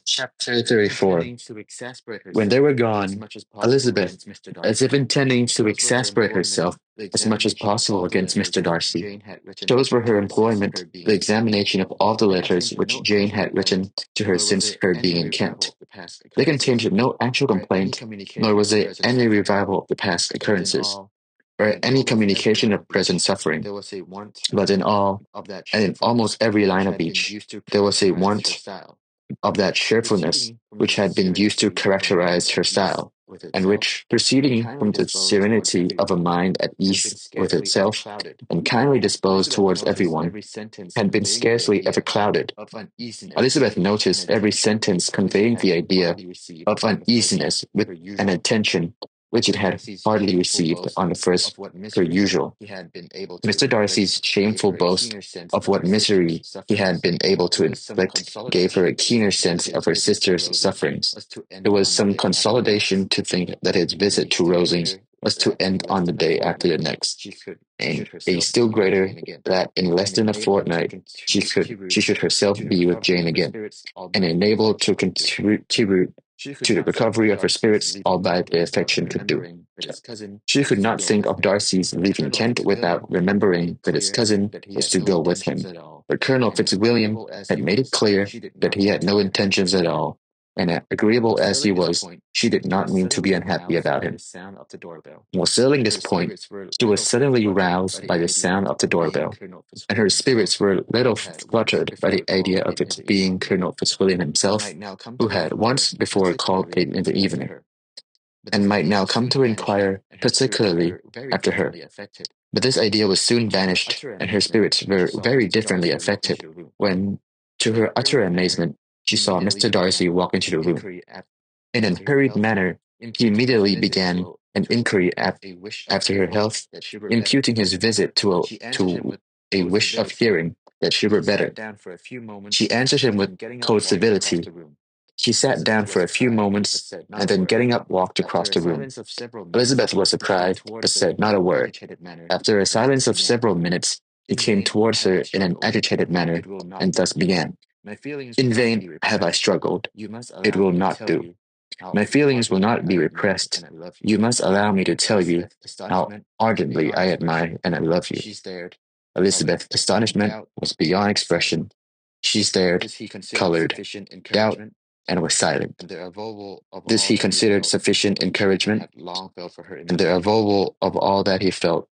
Chapter 34. When they were gone, Elizabeth, as if intending to exasperate herself as much as possible against Mr. Darcy, chose for her employment the examination of all the letters which Jane had written to her since her being in Kent. They contained no actual complaint, nor was there any revival of the past occurrences, or any communication of present suffering. But in all, and in almost every line of each, there was a want of that cheerfulness which had been used to characterize her style, and which, proceeding from the serenity of a mind at ease with itself and kindly disposed towards everyone, had been scarcely ever clouded. Elizabeth noticed every sentence conveying the idea of uneasiness with an attention which it had hardly received on the first per usual. Mr. Darcy's shameful boast of what misery he had been able to inflict gave her a keener sense of her sister's sufferings. It was some consolidation to think that his visit to Rosings was to end on the day after the next, and a still greater that in less than a fortnight she should herself be with Jane again, and enabled to contribute to the recovery of her spirits all that the affection could do. She could not think of Darcy's leaving Kent without remembering that his cousin was to go with him. But Colonel Fitzwilliam had made it clear that he had no intentions at all, and agreeable as he was, she did not mean to be unhappy about him. While settling this point, she was suddenly roused by the sound of the doorbell, and her spirits were a little fluttered by the idea of its being Colonel Fitzwilliam himself, who had once before called late in the evening, and might now come to inquire particularly after her. But this idea was soon banished, and her spirits were very differently affected when, to her utter amazement, she saw Mr. Darcy walk into the room. In a hurried manner, he immediately began an inquiry after her health, imputing his visit to a wish of hearing that she were better. She answered him with cold civility. She sat down for a few moments, and then getting up walked across the room. Elizabeth was surprised, but said not a word. After a silence of several minutes, he came towards her in an agitated manner, and thus began. In vain have I struggled. It will not do. My feelings will not be repressed. You must allow me to tell you how ardently I admire and I love you. Elizabeth's astonishment was beyond expression. She stared, colored, doubt, and was silent. This he considered sufficient encouragement, and the avowal of all that he felt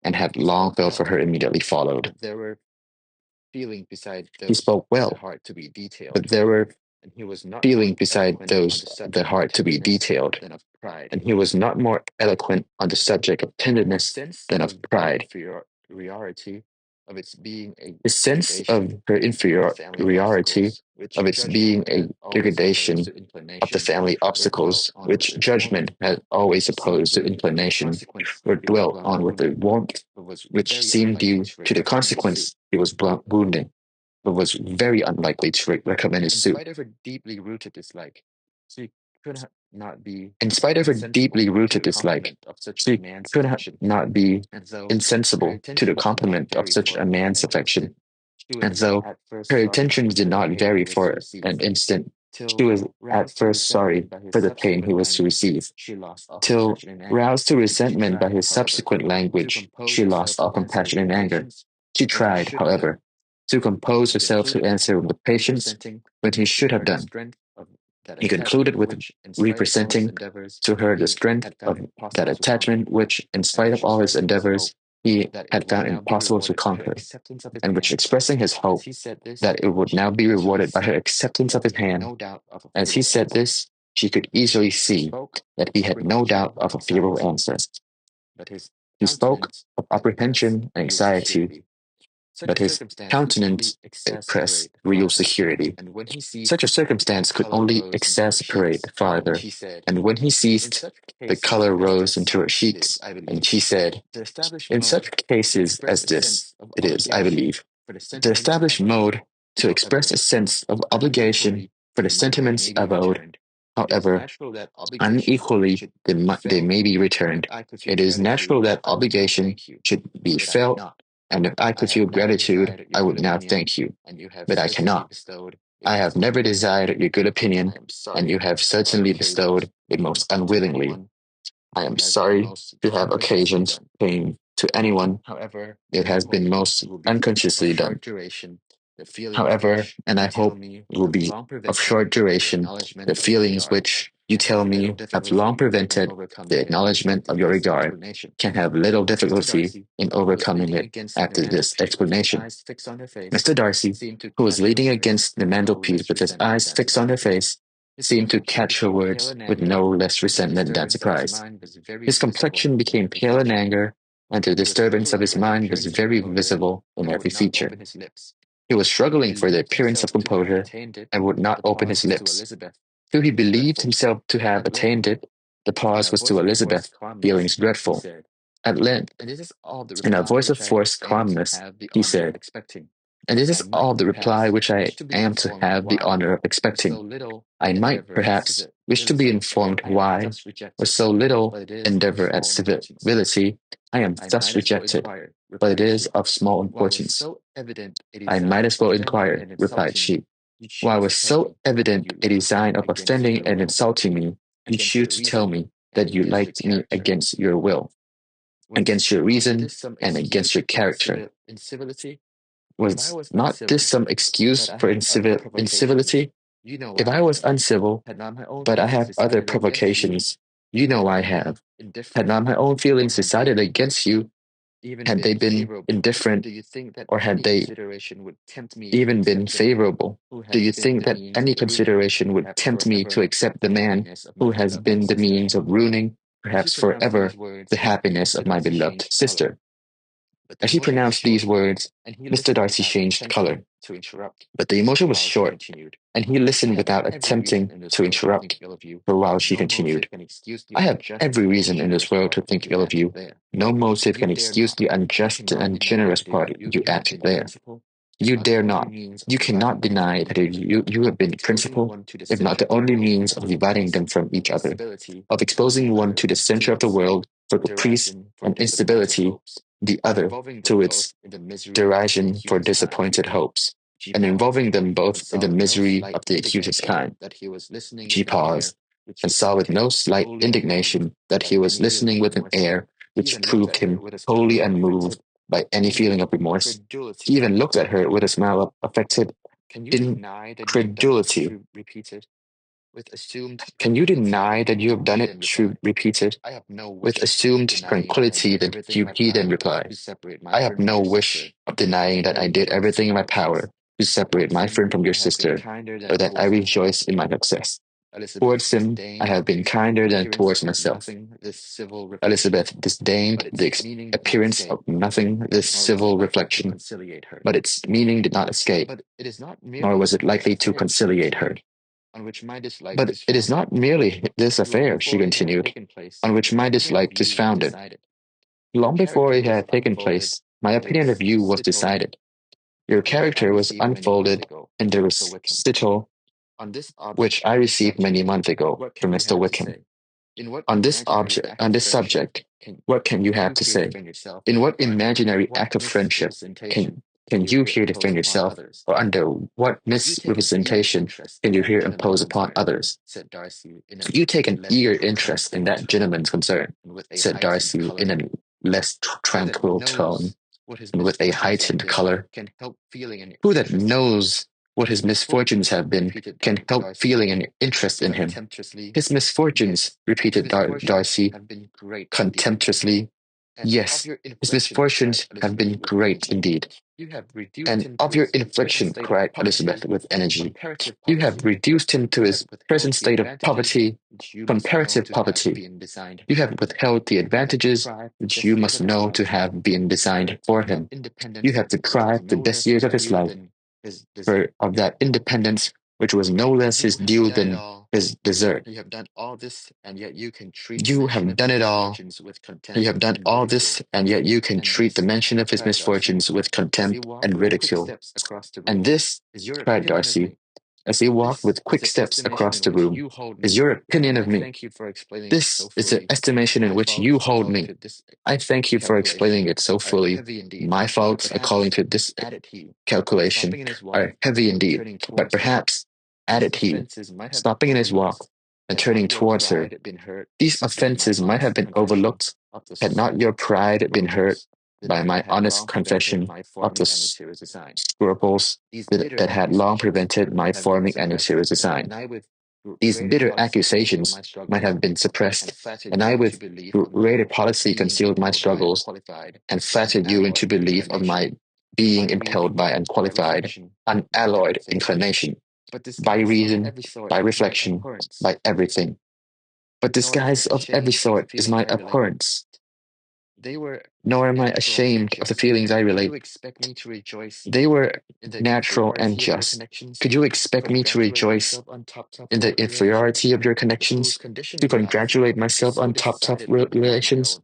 and had long felt for her immediately followed. He spoke well, but there were feelings beside those of the heart to be detailed, and he was not more eloquent on the subject of tenderness than of pride. The sense of her inferiority, of its being a degradation of the family obstacles, which judgment had always opposed to inclination, were dwelt on with a warmth which seemed due to the consequence he was wounding, but was very unlikely to recommend his suit. In spite of her deeply rooted dislike, she could not be insensible to the compliment of such a man's affection, and though her intentions did not vary for an instant, she was at first sorry for the pain he was to receive, till, roused to resentment by his subsequent language, she lost all compassion and anger. She tried, however, to compose herself to answer with patience when he should have done. He concluded with representing to her the strength of that attachment which, in spite of all his endeavors, he had found impossible to conquer, and which, expressing his hope that it would now be rewarded by her acceptance of his hand. As he said this, she could easily see that he had no doubt of a favorable answer. He spoke of apprehension and anxiety, but his countenance expressed real security. Such a circumstance could only exasperate farther, and when he ceased, the color rose into her cheeks, and she said, "In such cases as this, it is, I believe, the established mode to express a sense of obligation for the sentiments avowed, however unequally they may be returned. It is natural that obligation should be felt, and if I could feel gratitude, I would now thank you, but I cannot. I have never desired your good opinion, and you have certainly bestowed it most unwillingly. I am sorry to have occasioned pain to anyone. It has been most unconsciously done. However, and I hope it will be of short duration, the feelings which you tell me have long prevented the acknowledgement of your regard can have little difficulty in overcoming it after this explanation. Mr. Darcy, who was leaning against the mantelpiece with his eyes fixed on her face, seemed to catch her words with no less resentment than surprise. His complexion became pale in anger, and the disturbance of his mind was very visible in every feature. He was struggling for the appearance of composure, and would not open his lips. Till he believed himself to have attained it, the pause was to Elizabeth feelings dreadful. At length, in a voice of forced calmness, he said, "And this is all the reply which I am to have the honor of expecting. I might, perhaps, wish to be informed why, with so little endeavor at civility, I am thus rejected, but it is of small importance." "I might as well inquire," replied she. "Why, with so evident a design of offending and insulting me, you choose to tell me that you liked me against your will, against your reason, and against your character. Was not this some excuse for incivility? If I was uncivil, but I have other provocations, you know I have. Had not my own feelings decided against you, had they been indifferent, or had they even been favorable, do you think that any consideration would tempt me to accept the man who has been the means of ruining, perhaps forever, the happiness of my beloved sister?" As she pronounced these words, Mr. Darcy changed color, but the emotion was short, and he listened without attempting to interrupt her while she continued, "I have every reason in this world to think ill of you. No motive can excuse the unjust and ungenerous part you acted there. You dare not, you cannot deny that you have been the principal, if not the only means of dividing them from each other, of exposing one to the center of the world for caprice and instability, the other to its derision for disappointed hopes, and involving them both in the misery of the acutest kind." She paused, and saw with no slight indignation that he was listening with an air which proved him wholly unmoved by any feeling of remorse. He even looked at her with a smile of affected incredulity. "Can you deny that you have done it?" she repeated. With assumed tranquillity, he then replied, "I have no wish of denying that I did everything in my power to separate my friend from your sister, or that I rejoice in my success. Towards him, I have been kinder than towards myself." Elizabeth disdained the appearance of nothing this civil reflection, but its meaning did not escape, nor was it likely to conciliate her. "But it is not merely this affair," she continued, "on which my dislike is founded. Long before it had taken place, my opinion of you was decided. Your character was unfolded in the recital which I received many months ago from Mr. Wickham. On this subject, what can you have to say? In what imaginary act of friendship can you here defend yourself, or under what misrepresentation can you here impose upon others? You take an eager interest in that gentleman's concern," said Darcy in a less tranquil tone, and with a heightened color. "Who that knows what his misfortunes have been can help feeling an interest in him?" "His misfortunes," repeated Darcy contemptuously. "Yes, his misfortunes have been great indeed." "And of your infliction," cried Elizabeth with energy. "You have reduced him to his present state of poverty, comparative poverty. You have withheld the advantages which you must know to have been designed for him. You have deprived the best years of his life of that independence which was no less his due than his desert. You have done it all. You have done all this, and yet you can treat the mention of his misfortunes with contempt and ridicule. And this," cried Darcy, as he walked with quick steps across the room, is your opinion of me. This is the estimation in which you hold me. I thank you for explaining it so fully. My faults, according to this calculation, are heavy indeed, but perhaps, added he, stopping in his walk and turning towards her, these offenses might have been overlooked had not your pride been hurt by my honest confession of the scruples that had long prevented my forming any serious design. These bitter accusations might have been suppressed, and I with greater policy concealed my struggles, and flattered you into belief of my being impelled by unqualified, unalloyed inclination, by reason, by reflection, by everything. But disguise of every sort is my abhorrence, nor am I ashamed of the feelings I relate. They were natural and just. Could you expect me to rejoice in the inferiority of your connections, to congratulate myself on top relations,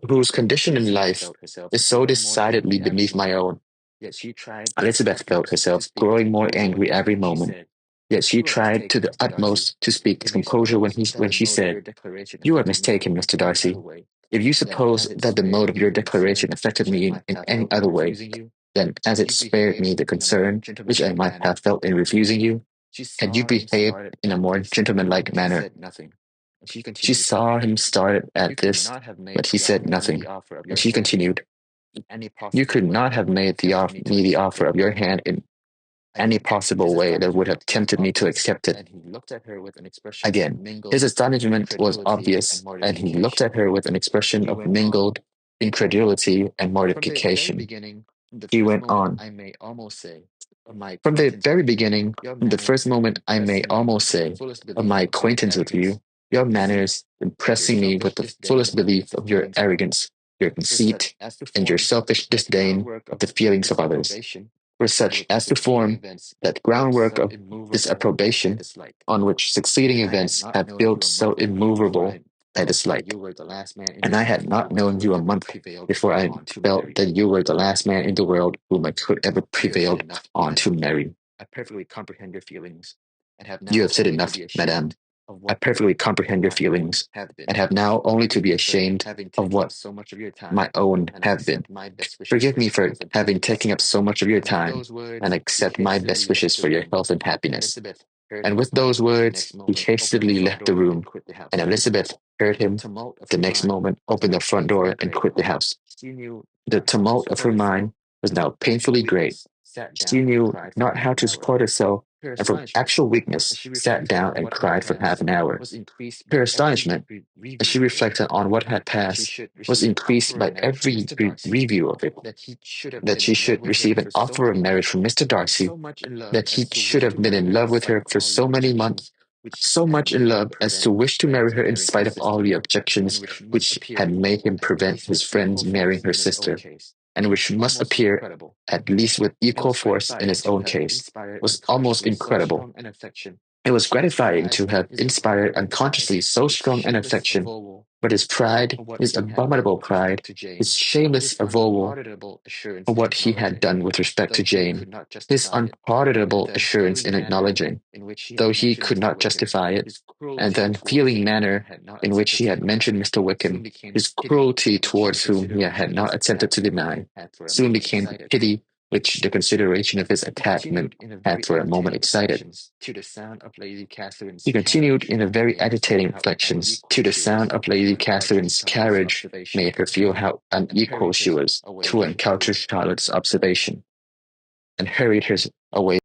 whose condition in life is so decidedly beneath my own? Elizabeth felt herself growing more angry every moment. Yet she tried to the utmost to speak with composure when she said, "You are mistaken, Mr. Darcy. If you suppose that the mode of your declaration affected me in any other way than as it spared me the concern which I might have felt in refusing you, had you behaved in a more gentlemanlike manner." She saw him start at this, but he said nothing, and she continued, "You could not have made me the offer of your hand in any possible way that would have tempted me to accept it." Again, his astonishment was obvious, and he looked at her with an expression of mingled incredulity and mortification. He went on, "From the very beginning, from the first moment, I may almost say, of my acquaintance with you, your manners impressing me with the fullest belief of your arrogance, your conceit, and your selfish disdain of the feelings of others, were such as to form that groundwork of disapprobation on which succeeding events have built so immovable a dislike. And I had not known you a month before I felt that you were the last man in the world whom I could ever prevail on to marry." "You have said enough, madame. I perfectly comprehend your feelings, and have now only to be ashamed of what my own have been. Forgive me for having taken up so much of your time, and accept my best wishes for your health and happiness." And with those words, he hastily left the room, and Elizabeth heard him the next moment open the front door and quit the house. The tumult of her mind was now painfully great. She knew not how to support herself, and from actual weakness sat down and cried for half an hour. Her astonishment, as she reflected on what had passed, was increased by every review of it. That she should receive an offer of marriage from Mr. Darcy, that he should have been in love with her for so many months, so much in love as to wish to marry her in spite of all the objections which had made him prevent his friends marrying her sister, and which must appear, at least with equal force in his own case, was almost incredible. It was gratifying to have inspired unconsciously so strong an affection, but his pride, his abominable pride, his shameless avowal of what he had done with respect to Jane, his unpardonable assurance in acknowledging, though he could not justify it, and the unfeeling manner in which he had mentioned Mr. Wickham, his cruelty towards whom he had not attempted to deny, soon became the pity which the consideration of his attachment had for a moment excited. He continued in a very agitating inflections, "To the sound of Lady Catherine's carriage made her feel how unequal she was to encounter Charlotte's observation, and hurried her away